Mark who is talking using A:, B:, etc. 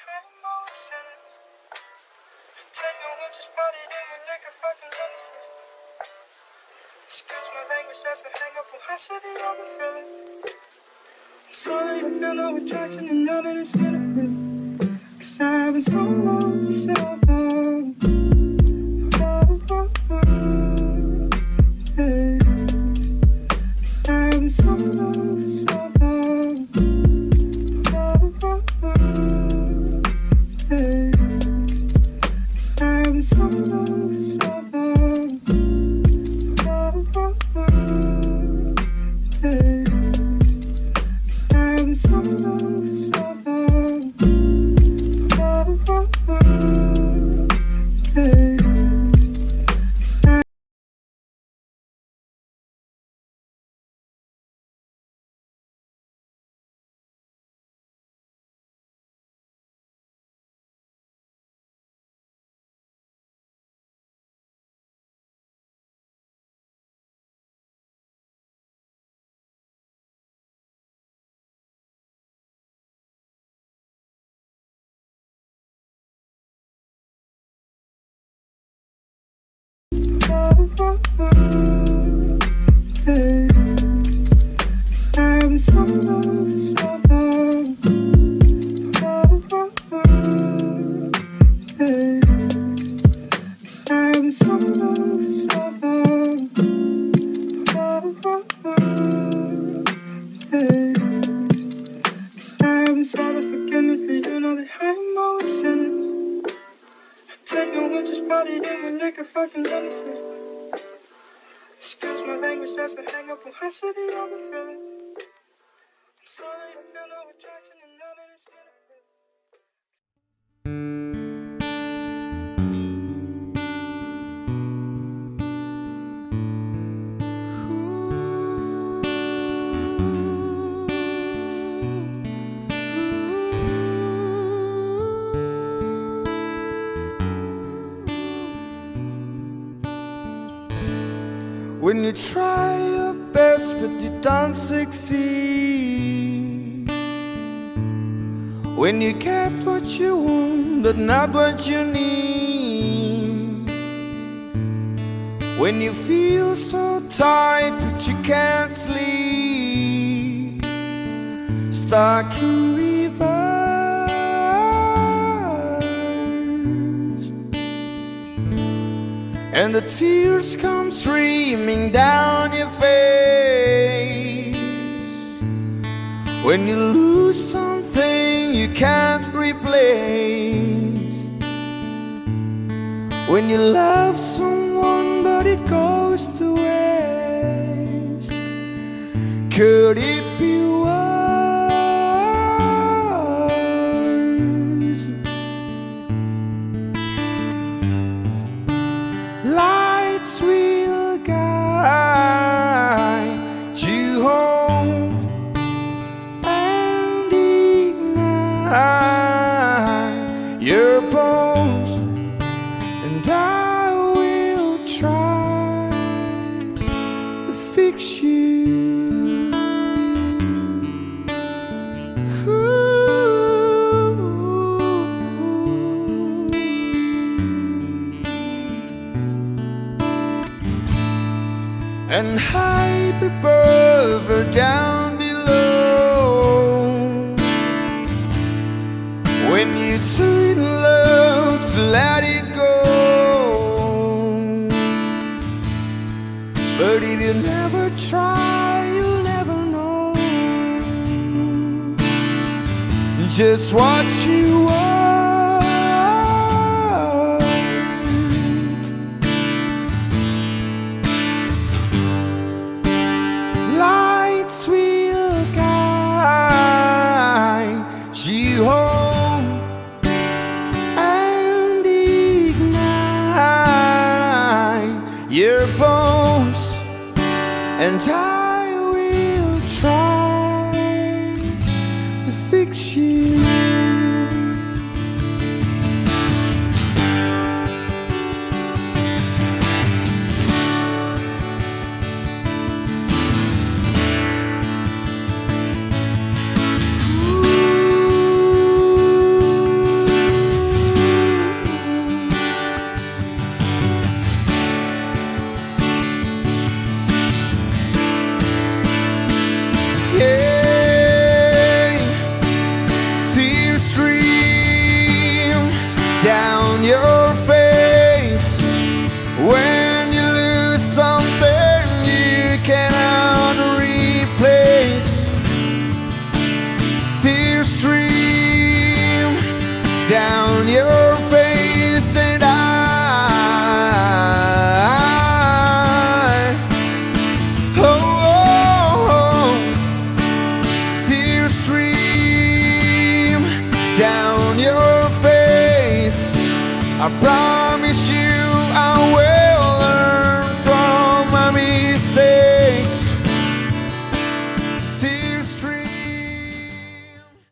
A: I'm always sinning. Take no one, just party in with liquor, fucking love me sister. Excuse my language, that's a hang up on how shitty I've been feeling. I'm sorry, I feel no attraction, and now that it's been a minute. 'Cause I've been so long, so long. Hey. 'Cause I've been so long for so long. Hey. 'Cause I've been so long for so long. Hey. 'Cause I've been so long for so long. Hey. Hey, 'cause I've been so long for so long. Hey, 'cause I've been so long for so long. Hey, 'cause I've been sorry, forgive me for you know that I'm always sinning. Take no one, just party in with liquor, fucking love me sister. Excuse my language, that's a hang up on how shitty I've been feeling. I'm sorry, I feel no attraction, and now that it's been a minute.
B: When you try your best but you don't succeed, when you get what you want but not what you need, when you feel so tired but you can't sleep, stuck in reverse, and the tears come streaming down your face. When you lose something you can't replace, when you love someone but it goes to waste, could it be worse? Lights will guide you home and ignite your bones, and I will try to fix you. And happy birthday down below, when you too in love to let it go. But if you never try, you'll never know just what you want. Lights will guide you home and ignite your bones, and I will try to fix you. down your face, and tears stream down your face. I promise you